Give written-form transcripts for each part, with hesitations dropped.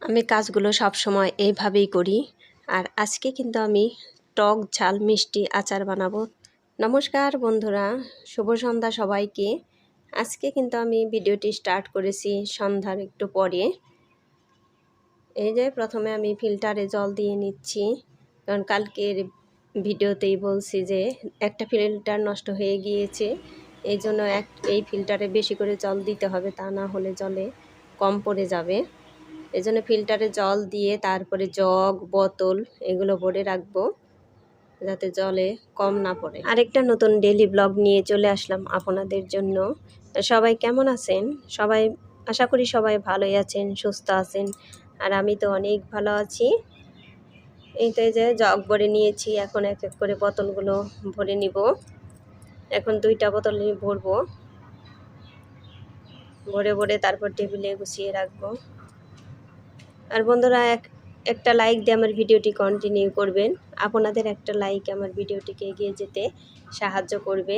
আমি কাজগুলো সবসময় এইভাবেই করি। আর আজকে কিন্তু আমি টক ঝাল মিষ্টি আচার বানাবো। নমস্কার বন্ধুরা, শুভ সন্ধ্যা সবাইকে। আজকে কিন্তু আমি ভিডিওটি স্টার্ট করেছি সন্ধ্যার একটু পরে। এই যে প্রথমে আমি ফিল্টারে জল দিয়ে নিচ্ছি, কারণ কালকের ভিডিওতেই বলছি যে একটা ফিল্টার নষ্ট হয়ে গিয়েছে, এই জন্য এই ফিল্টারে বেশি করে জল দিতে হবে, তা না হলে জলে কম পড়ে যাবে। এই জন্য ফিল্টারে জল দিয়ে তারপরে জগ বোতল এগুলো ভরে রাখবো, যাতে জলে কম না পড়ে। আরেকটা নতুন ডেইলি ব্লগ নিয়ে চলে আসলাম আপনাদের জন্য। সবাই কেমন আছেন? সবাই আশা করি সবাই ভালোই আছেন, সুস্থ আছেন। আর আমি তো অনেক ভালো আছি। এই তো এই যে জগ ভরে নিয়েছি, এখন এক এক করে বোতলগুলো ভরে নিব। এখন 2টা বোতল ভরবো, ভরে ভরে তারপর টেবিলে গুছিয়ে রাখবো। আর বন্ধুরা একটা লাইক দিয়ে আমার ভিডিওটি কন্টিনিউ করবেন। আপনাদের একটা লাইক আমার ভিডিওটিকে এগিয়ে যেতে সাহায্য করবে।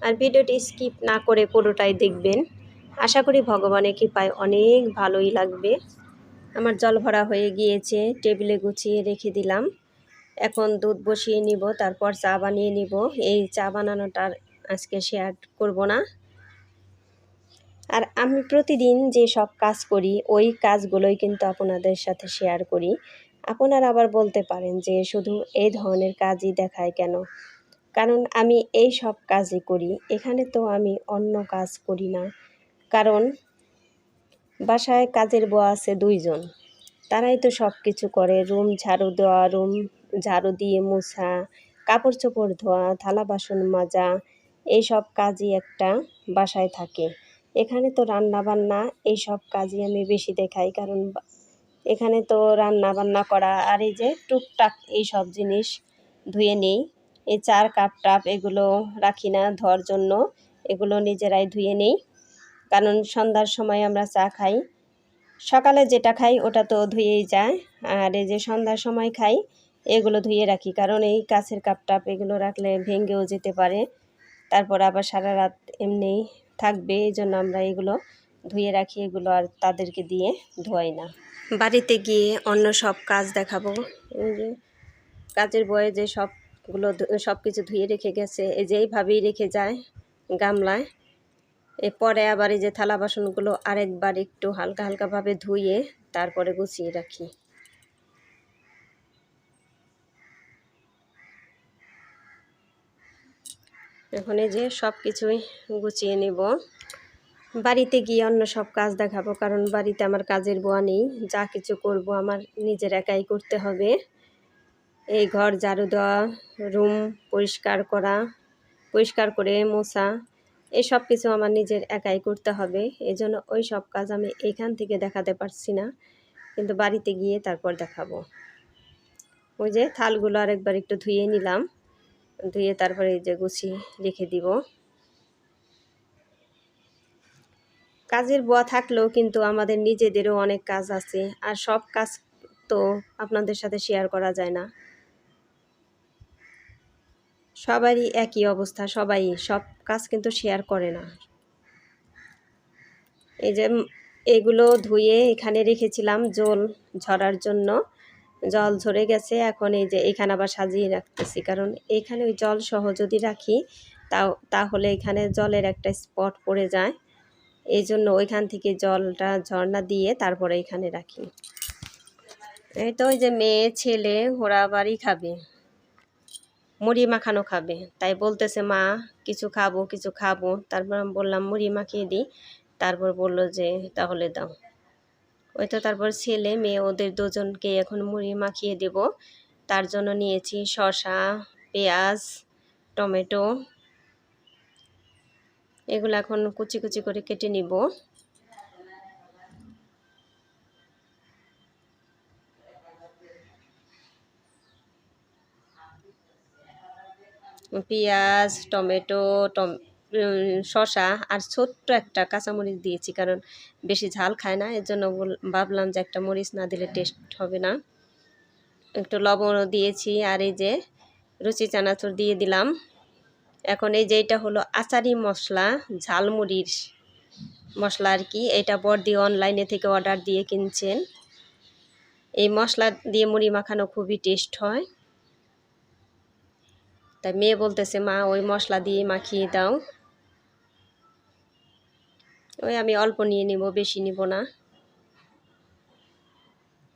আর ভিডিওটি স্কিপ না করে পুরোটাই দেখবেন। আশা করি ভগবানের কৃপায় অনেক ভালোই লাগবে। আমার জল ভরা হয়ে গিয়েছে, টেবিলে গুছিয়ে রেখে দিলাম। এখন দুধ বসিয়ে নিব, তারপর চা বানিয়ে নিব। এই চা বানানোটার আজকে শেয়ার করব না। আর আমি প্রতিদিন যে সব কাজ করি ওই কাজগুলোই কিন্তু আপনাদের সাথে শেয়ার করি। আপনারা আবার বলতে পারেন যে শুধু এই ধরনের কাজই দেখায় কেন? কারণ আমি এই সব কাজই করি, এখানে তো আমি অন্য কাজ করি না। কারণ বাসায় কাজের বুয়া আছে 2 জন, তারাই তো সব কিছু করে। রুম ঝাড়ু দেওয়া, রুম ঝাড়ু দিয়ে মোছা, কাপড় চোপড় ধোয়া, থালা বাসন মাজা, এই সব কাজই একটা বাসায় থাকে। এখানে তো রান্না বান্না এই সব কাজই আমি বেশি দেখাই, কারণ এখানে তো রান্না বান্না করা আর এই যে টুকটাক এই সব জিনিস ধুয়ে নেই। এই চার কাপ টাপ এগুলো রাখি না ধোয়ার জন্য, এগুলো নিজেরাই ধুয়ে নেই। কারণ সন্ধ্যার সময় আমরা চা খাই, সকালে যেটা খাই ওটা তো ধুয়েই যায়। আর এই যে সন্ধ্যার সময় খাই এগুলো ধুয়ে রাখি, কারণ এই কাছের কাপ টাপ এগুলো রাখলে ভেঙেও যেতে পারে, তারপর আবার সারা রাত এমনি থাকবে। এই জন্য আমরা এগুলো ধুয়ে রাখি, এগুলো আর তাদেরকে দিয়ে ধোয়াই না। বাড়িতে গিয়ে অন্য সব কাজ দেখাবো। এই যে কাজের বয়ে যে সব কিছু ধুয়ে রেখে গেছে, এই যে এইভাবেই রেখে যায় গামলায়। এরপরে আবার এই যে থালা বাসনগুলো আরেকবার একটু হালকা হালকাভাবে ধুয়ে তারপরে গুছিয়ে রাখি। এখন এই যে সব কিছুই গুছিয়ে নেব। বাড়িতে গিয়ে অন্য সব কাজ দেখাবো, কারণ বাড়িতে আমার কাজের বুয়া নেই। যা কিছু করব আমার নিজের একাই করতে হবে। এই ঘর ঝাড়ু দেওয়া, রুম পরিষ্কার করা, পরিষ্কার করে মোছা, এই সব কিছু আমার নিজের একাই করতে হবে। এই জন্য ওই সব কাজ আমি এইখান থেকে দেখাতে পারছি না, কিন্তু বাড়িতে গিয়ে তারপর দেখাবো। ওই যে থালগুলো আরেকবার একটু ধুয়ে নিলাম, ধুয়ে তারপরে এই যে গুছিয়ে রেখে দিব। কাজের বুয়া থাকলেও কিন্তু আমাদের নিজেদেরও অনেক কাজ আছে, আর সব কাজ তো আপনাদের সাথে শেয়ার করা যায় না। সবারই একই অবস্থা, সবাই সব কাজ কিন্তু শেয়ার করে না। এই যে এগুলো ধুয়ে এখানে রেখেছিলাম জল ঝরার জন্য, জল ঝরে গেছে। এখন এই যে এখানে আবার সাজিয়ে রাখতেছি, কারণ এখানে ওই জল সহ যদি রাখি তাহলে এখানে জলের একটা স্পট পড়ে যায়। এই জন্য ওইখান থেকে জলটা ঝর্ণা দিয়ে তারপরে এখানে রাখি। এই তো ওই যে মেয়ে ছেলে ওরা বাড়ি খাবে, মুড়ি মাখানো খাবে, তাই বলতেছে মা কিছু খাবো কিছু খাবো। তারপর আমি বললাম মুড়ি মাখিয়ে দিই, তারপর বললো যে তাহলে দাও। ওই তো তারপর ছেলে মেয়ে ওদের 2 জনকে এখন মুড়ি মাখিয়ে দেব। তার জন্য নিয়েছি শসা, পেঁয়াজ, টমেটো, এগুলো এখন কুচি কুচি করে কেটে নিব। পেঁয়াজ, টমেটো, শসা আর ছোট্ট একটা কাঁচামরিচ দিয়েছি, কারণ বেশি ঝাল খায় না, এর জন্য ভাবলাম যে একটা মরিচ না দিলে টেস্ট হবে না। একটু লবণও দিয়েছি, আর এই যে রুচি চানাচুর দিয়ে দিলাম। এখন এই যে এটা হলো আচারি মশলা ঝালমুড়ির, মশলা আর কি। এটা বড়দি অনলাইনে থেকে অর্ডার দিয়ে কিনছেন। এই মশলা দিয়ে মুড়ি মাখানো খুবই টেস্ট হয়। তাই মেয়ে বলতেছে, মা ওই মশলা দিয়ে মাখিয়ে দাও। ওই আমি অল্প নিয়ে নিব, বেশি নিব না।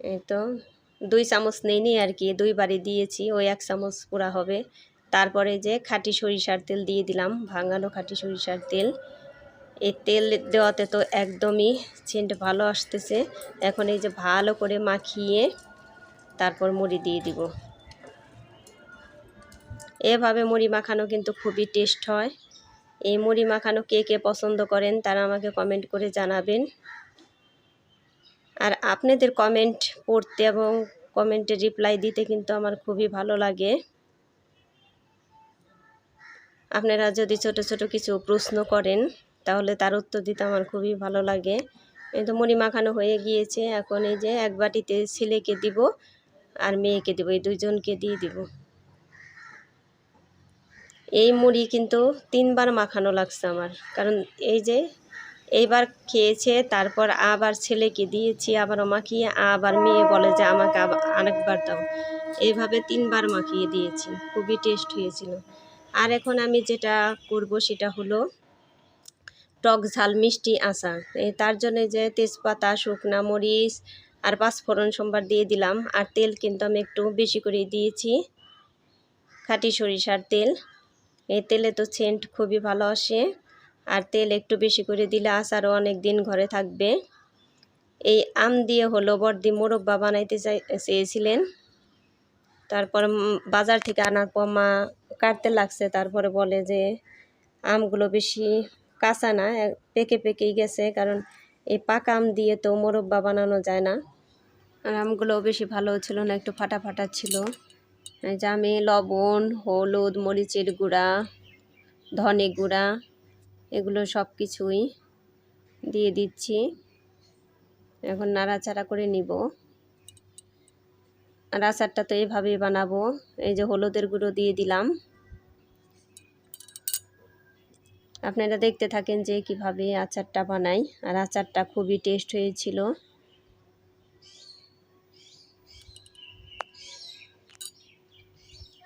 এই তো 2 চামচ নেইনি আর কি, 2 বারে দিয়েছি, ওই 1 চামচ পুরা হবে। তারপরে যে খাঁটি সরিষার তেল দিয়ে দিলাম, ভাঙানো খাঁটি সরিষার তেল। এই তেল দেওয়াতে তো একদমই সেন্ট ভালো আসতেছে। এখন এই যে ভালো করে মাখিয়ে তারপর মুড়ি দিয়ে দিব। এভাবে মুড়ি মাখানো কিন্তু খুবই টেস্ট হয়। এই মুড়ি মাখানো কে কে পছন্দ করেন তারা আমাকে কমেন্ট করে জানাবেন। আর আপনাদের কমেন্ট পড়তে এবং কমেন্টে রিপ্লাই দিতে কিন্তু আমার খুবই ভালো লাগে। আপনারা যদি ছোট ছোট কিছু প্রশ্ন করেন তাহলে তার উত্তর দিতে আমার খুবই ভালো লাগে। এই তো মুড়ি মাখানো হয়ে গিয়েছে। এখন এই যে এক বাটিতে ছেলেকে দিব আর মেয়েকে দিব, এই দুইজনকে দিয়ে দিব। এই মুড়ি কিন্তু 3 বার মাখানো লাগছে আমার, কারণ এই যে এইবার খেয়েছে, তারপর আবার ছেলেকে দিয়েছি, আবারও মাখিয়ে, আবার মেয়ে বলে যে আমাকে আরেকবার দাও। এইভাবে 3 বার মাখিয়ে দিয়েছি, খুবই টেস্ট হয়েছিল। আর এখন আমি যেটা করব সেটা হলো টক ঝাল মিষ্টি আচার। তার জন্য যে তেজপাতা, শুকনা মরিচ আর 5 ফোড়ন সোমবার দিয়ে দিলাম। আর তেল কিন্তু আমি একটু বেশি করে দিয়েছি, খাঁটি সরিষার তেল। এই তেলে তো সেন্ট খুবই ভালো আসে। আর তেল একটু বেশি করে দিলে আচারও অনেক দিন ঘরে থাকবে। এই আম দিয়ে হলো বড়দি মোরব্বা বানাইতে চেয়েছিলেন। তারপর বাজার থেকে আনার পর মা কাটতে লাগছে, তারপরে বলে যে আমগুলো বেশি কাঁচা না, পেকে পেকেই গেছে, কারণ এই পাকা আম দিয়ে তো মোরব্বা বানানো যায় না। আর আমগুলোও বেশি ভালো ছিল না, একটু ফাটা ফাটা ছিল। এই যে আমি লবণ, হলুদ, মরিচের গুঁড়া, ধনে গুঁড়া এগুলো সব কিছুই দিয়ে দিচ্ছি। এখন নাড়াচাড়া করে নিব। আর আচারটা তো এইভাবেই বানাবো। এই যে হলুদের গুঁড়ো দিয়ে দিলাম। আপনারা দেখতে থাকেন যে কিভাবে আচারটা বানাই। আর আচারটা খুবই টেস্ট হয়েছিল।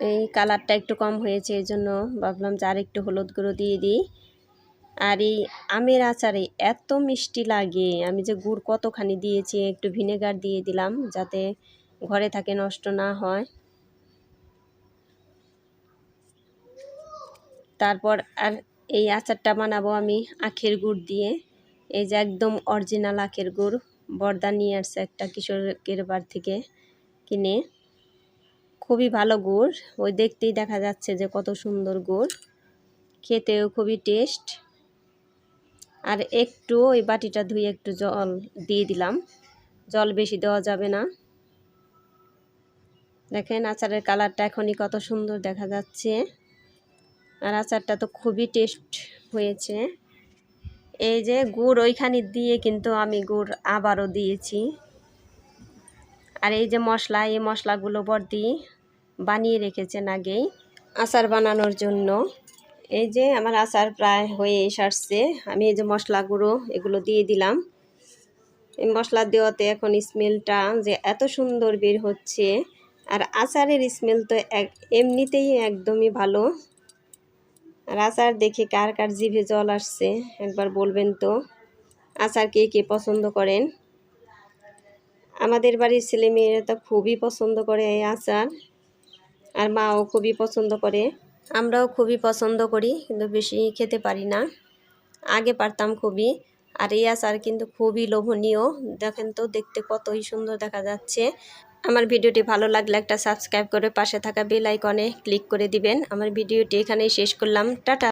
এই কালারটা একটু কম হয়েছে, এই জন্য ভাবলাম যে আর একটু হলুদ গুঁড়ো দিয়ে দিই। আর এই আমের আচারে এত মিষ্টি লাগে, আমি যে গুড় কতখানি দিয়েছি, একটু ভিনেগার দিয়ে দিলাম যাতে ঘরে থাকে, নষ্ট না হয়। তারপর আর এই আচারটা বানাবো আমি আখের গুড় দিয়ে। এই যে একদম অরিজিনাল আখের গুড়, বর্দা নিয়ে আসছে একটা কৃষকের বাড়ি থেকে কিনে। খুবই ভালো গুড়, ওই দেখতেই দেখা যাচ্ছে যে কত সুন্দর গুড়, খেতেও খুবই টেস্ট। আর একটু ওই বাটিটা ধুয়ে একটু জল দিয়ে দিলাম, জল বেশি দেওয়া যাবে না। দেখেন আচারের কালারটা এখনই কত সুন্দর দেখা যাচ্ছে। আর আচারটা তো খুবই টেস্ট হয়েছে। এই যে গুড় ওইখানে দিয়ে কিন্তু আমি গুড় আবারও দিয়েছি। আর এই যে মশলা, এই মশলাগুলো বড়দি বানিয়ে রেখেছেন আগেই আচার বানানোর জন্য। এই যে আমার আচার প্রায় হয়ে এসেছে। আমি এই যে মশলাগুলো এগুলো দিয়ে দিলাম। এই মশলা দেওয়াতে এখন স্মেলটা যে এত সুন্দর বের হচ্ছে। আর আচারের স্মেল তো এমনিতেই একদমই ভালো। আর আচার দেখে কার কার জিভে জল আসছে একবার বলবেন তো। আচার কে কে পছন্দ করেন? আমাদের বাড়ির ছেলেমেয়েরা তো খুবই পছন্দ করে এই আচার, আর মাও খুবই পছন্দ করে, আমরাও খুবই পছন্দ করি, কিন্তু বেশি খেতে পারি না। আগে পারতাম খুবই। আর এই আচার কিন্তু খুবই লোভনীয়, দেখেন তো দেখতে কতই সুন্দর দেখা যাচ্ছে। আমার ভিডিওটি ভালো লাগলে একটা সাবস্ক্রাইব করে পাশে থাকা বেল আইকনে ক্লিক করে দিবেন। আমার ভিডিওটি এখানেই শেষ করলাম, টাটা।